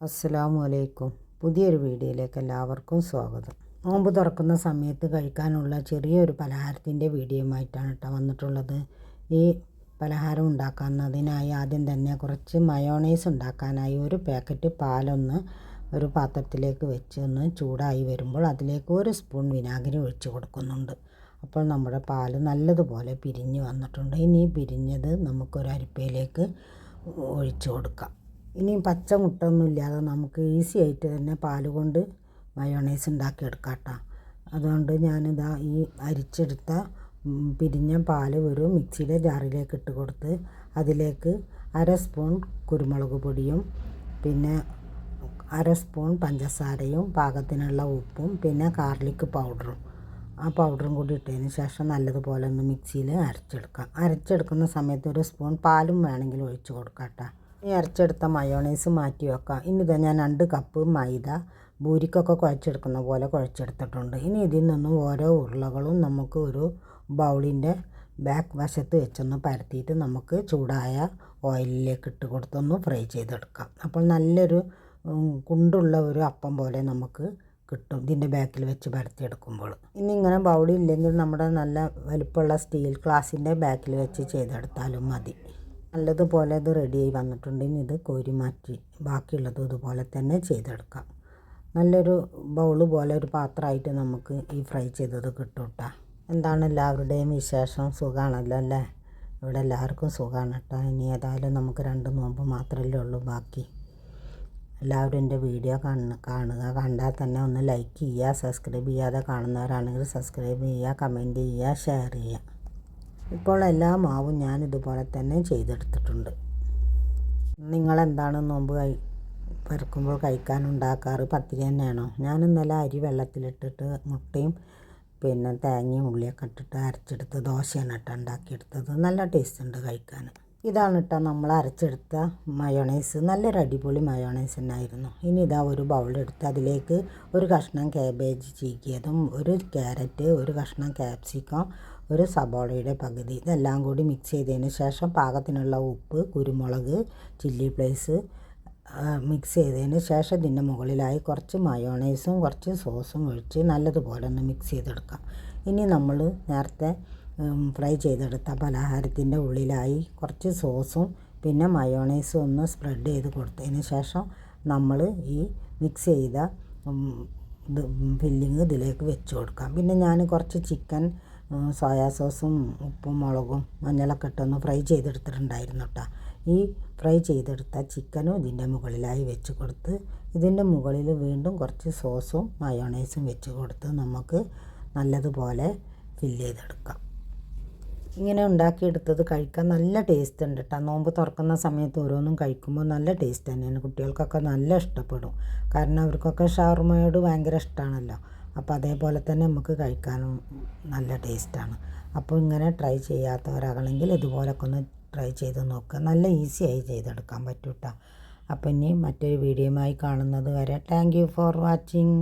അസ്സലാമു അലൈക്കും. പുതിയൊരു വീഡിയോയിലേക്ക് എല്ലാവർക്കും സ്വാഗതം. നോമ്പ് തുറക്കുന്ന സമയത്ത് കഴിക്കാനുള്ള ചെറിയൊരു പലഹാരത്തിൻ്റെ വീഡിയോയുമായിട്ടാണ് വന്നിട്ടുള്ളത്. ഈ പലഹാരം ഉണ്ടാക്കുന്നതിനായി ആദ്യം തന്നെ കുറച്ച് മയോണൈസ് ഉണ്ടാക്കാനായി ഒരു പാക്കറ്റ് പാലൊന്ന് ഒരു പാത്രത്തിലേക്ക് വെച്ച് ഒന്ന് ചൂടായി വരുമ്പോൾ അതിലേക്ക് 1 സ്പൂൺ വിനാഗിരി ഒഴിച്ച് കൊടുക്കുന്നുണ്ട്. അപ്പോൾ നമ്മുടെ പാല് നല്ലതുപോലെ പിരിഞ്ഞ് വന്നിട്ടുണ്ട്. ഇനി പിരിഞ്ഞത് നമുക്കൊരു അരിപ്പയിലേക്ക് ഒഴിച്ച് കൊടുക്കാം. ഇനി പച്ച മുട്ടൊന്നും ഇല്ലാതെ നമുക്ക് ഈസി ആയിട്ട് തന്നെ പാൽ കൊണ്ട് മയോണൈസ് ഉണ്ടാക്കിയെടുക്കാം കേട്ടോ. അതുകൊണ്ട് ഞാനിതാ ഈ അരിച്ചെടുത്ത പിരിഞ്ഞ പാൽ ഒരു മിക്സിയുടെ ജാറിലേക്ക് ഇട്ട് കൊടുത്ത് അതിലേക്ക് 1/2 സ്പൂൺ കുരുമുളക് പൊടിയും പിന്നെ 1/2 സ്പൂൺ പഞ്ചസാരയും പാകത്തിനുള്ള ഉപ്പും പിന്നെ ഗാർലിക് പൗഡറും ആ പൗഡറും കൂടി ഇട്ടതിന് ശേഷം നല്ലതുപോലെ ഒന്ന് മിക്സിയിൽ അരച്ചെടുക്കാം. അരച്ചെടുക്കുന്ന സമയത്ത് 1 സ്പൂൺ പാലും വേണമെങ്കിൽ ഒഴിച്ച് കൊടുക്കാം കേട്ടോ. ഈ അരച്ചെടുത്ത മയോണൈസ് മാറ്റി വെക്കാം. ഇനി ഇതാ ഞാൻ 2 കപ്പ് മൈദ പൂരിക്കൊക്കെ കുഴച്ചെടുക്കുന്ന പോലെ കുഴച്ചെടുത്തിട്ടുണ്ട്. ഇനി ഇതിൽ നിന്നും ഓരോ ഉരുളകളും നമുക്ക് ഒരു ബൗളിൻ്റെ ബാക്ക് വശത്ത് വെച്ചൊന്ന് പരത്തിയിട്ട് നമുക്ക് ചൂടായ ഓയിലിലേക്ക് ഇട്ട് കൊടുത്തൊന്ന് ഫ്രൈ ചെയ്തെടുക്കാം. അപ്പോൾ നല്ലൊരു കുണ്ടുള്ള ഒരു അപ്പം പോലെ നമുക്ക് കിട്ടും ഇതിൻ്റെ ബാക്കിൽ വെച്ച് പരത്തിയെടുക്കുമ്പോൾ. ഇനി ഇങ്ങനെ ബൗളില്ലെങ്കിൽ നമ്മുടെ നല്ല വലിപ്പമുള്ള സ്റ്റീൽ ഗ്ലാസിൻ്റെ ബാക്കിൽ വെച്ച് ചെയ്തെടുത്താലും മതി. നല്ലതുപോലെ ഇത് റെഡിയായി വന്നിട്ടുണ്ട്. ഇനി ഇത് കോരി മാറ്റി ബാക്കിയുള്ളതും ഇതുപോലെ തന്നെ ചെയ്തെടുക്കാം. നല്ലൊരു ബൗള് പോലെ ഒരു പാത്രമായിട്ട് നമുക്ക് ഈ ഫ്രൈ ചെയ്തത് കിട്ടും കേട്ടോ. എന്താണ് എല്ലാവരുടെയും വിശേഷം? സുഖമാണല്ലോ അല്ലേ? ഇവിടെ എല്ലാവർക്കും സുഖമാണ് കേട്ടോ. ഇനി ഏതായാലും നമുക്ക് 2 നോമ്പ് മാത്രമല്ലേ ഉള്ളൂ ബാക്കി. എല്ലാവരും എൻ്റെ വീഡിയോ കാണുക. കണ്ടാൽ തന്നെ ഒന്ന് ലൈക്ക് ചെയ്യുക. സബ്സ്ക്രൈബ് ചെയ്യാതെ കാണുന്നവരാണെങ്കിൽ സബ്സ്ക്രൈബ് ചെയ്യുക, കമൻറ്റ് ചെയ്യുക, ഷെയർ ചെയ്യുക. ഇപ്പോൾ എല്ലാ മാവും ഞാൻ ഇതുപോലെ തന്നെ ചെയ്തെടുത്തിട്ടുണ്ട്. നിങ്ങളെന്താണ് നോമ്പ് പരക്കുമ്പോൾ കഴിക്കാനുണ്ടാക്കാറ്? പത്തിരി തന്നെയാണോ? ഞാൻ ഇന്നലെ അരി വെള്ളത്തിലിട്ടിട്ട് മുട്ടയും പിന്നെ തേങ്ങയും ഉള്ളിയൊക്കെ ഇട്ടിട്ട് അരച്ചെടുത്ത് ദോശയാണ് ഉണ്ടാക്കിയെടുത്തത്. നല്ല ടേസ്റ്റ് ഉണ്ട് കഴിക്കാൻ. ഇതാണ് നമ്മൾ അരച്ചെടുത്ത മയോണൈസ്. നല്ലൊരു അടിപൊളി മയോണൈസ് തന്നെയായിരുന്നു. ഇനി ഇതാ ഒരു ബൗളെടുത്ത് അതിലേക്ക് 1 കഷ്ണം കാബേജ് ചീകിയതും 1 ക്യാരറ്റ്, 1 കഷ്ണം ക്യാപ്സിക്കം, 1 സബോളയുടെ പകുതി ഇതെല്ലാം കൂടി മിക്സ് ചെയ്തതിന് ശേഷം പാകത്തിനുള്ള ഉപ്പ്, കുരുമുളക്, ചില്ലി ഫ്ലേക്സ് മിക്സ് ചെയ്തതിന് ശേഷം ഇതിൻ്റെ മുകളിലായി കുറച്ച് മയോണൈസും കുറച്ച് സോസും ഒഴിച്ച് നല്ലതുപോലെ ഒന്ന് മിക്സ് ചെയ്തെടുക്കാം. ഇനി നമ്മൾ നേരത്തെ ഫ്രൈ ചെയ്തെടുത്ത പലഹാരത്തിൻ്റെ ഉള്ളിലായി കുറച്ച് സോസും പിന്നെ മയോണൈസും ഒന്ന് സ്പ്രെഡ് ചെയ്ത് കൊടുത്തതിന് ശേഷം നമ്മൾ ഈ മിക്സ് ചെയ്ത ഫില്ലിങ് ഇതിലേക്ക് വെച്ച് കൊടുക്കാം. പിന്നെ ഞാൻ കുറച്ച് ചിക്കൻ സോയാ സോസും ഉപ്പും മുളകും മഞ്ഞളൊക്കെ ഇട്ടൊന്ന് ഫ്രൈ ചെയ്തെടുത്തിട്ടുണ്ടായിരുന്നു കേട്ടോ. ഈ ഫ്രൈ ചെയ്തെടുത്ത ചിക്കനും ഇതിൻ്റെ മുകളിലായി വെച്ച് കൊടുത്ത് ഇതിൻ്റെ മുകളിൽ വീണ്ടും കുറച്ച് സോസും മയോണൈസും വെച്ച് കൊടുത്ത് നമുക്ക് നല്ലതുപോലെ ഫില്ല് ചെയ്തെടുക്കാം. ഇങ്ങനെ ഉണ്ടാക്കിയെടുത്തത് കഴിക്കാൻ നല്ല ടേസ്റ്റ് ഉണ്ട് കേട്ടോ. നോമ്പ് തുറക്കുന്ന സമയത്ത് ഓരോന്നും കഴിക്കുമ്പോൾ നല്ല ടേസ്റ്റ് തന്നെയാണ്. കുട്ടികൾക്കൊക്കെ നല്ല ഇഷ്ടപ്പെടും. കാരണം അവർക്കൊക്കെ ഷവർമയോട് ഭയങ്കര ഇഷ്ടമാണല്ലോ. അപ്പോൾ അതേപോലെ തന്നെ നമുക്ക് കഴിക്കാനും നല്ല ടേസ്റ്റാണ്. അപ്പോൾ ഇങ്ങനെ ട്രൈ ചെയ്യാത്തവരാണെങ്കിൽ ഇതുപോലൊക്കെ ഒന്ന് ട്രൈ ചെയ്ത് നോക്കുക. നല്ല ഈസിയായി ചെയ്തെടുക്കാൻ പറ്റും കേട്ടോ. അപ്പോൾ ഇനി മറ്റൊരു വീഡിയോയുമായി കാണുന്നത് വരെ താങ്ക് യു ഫോർ വാച്ചിങ്.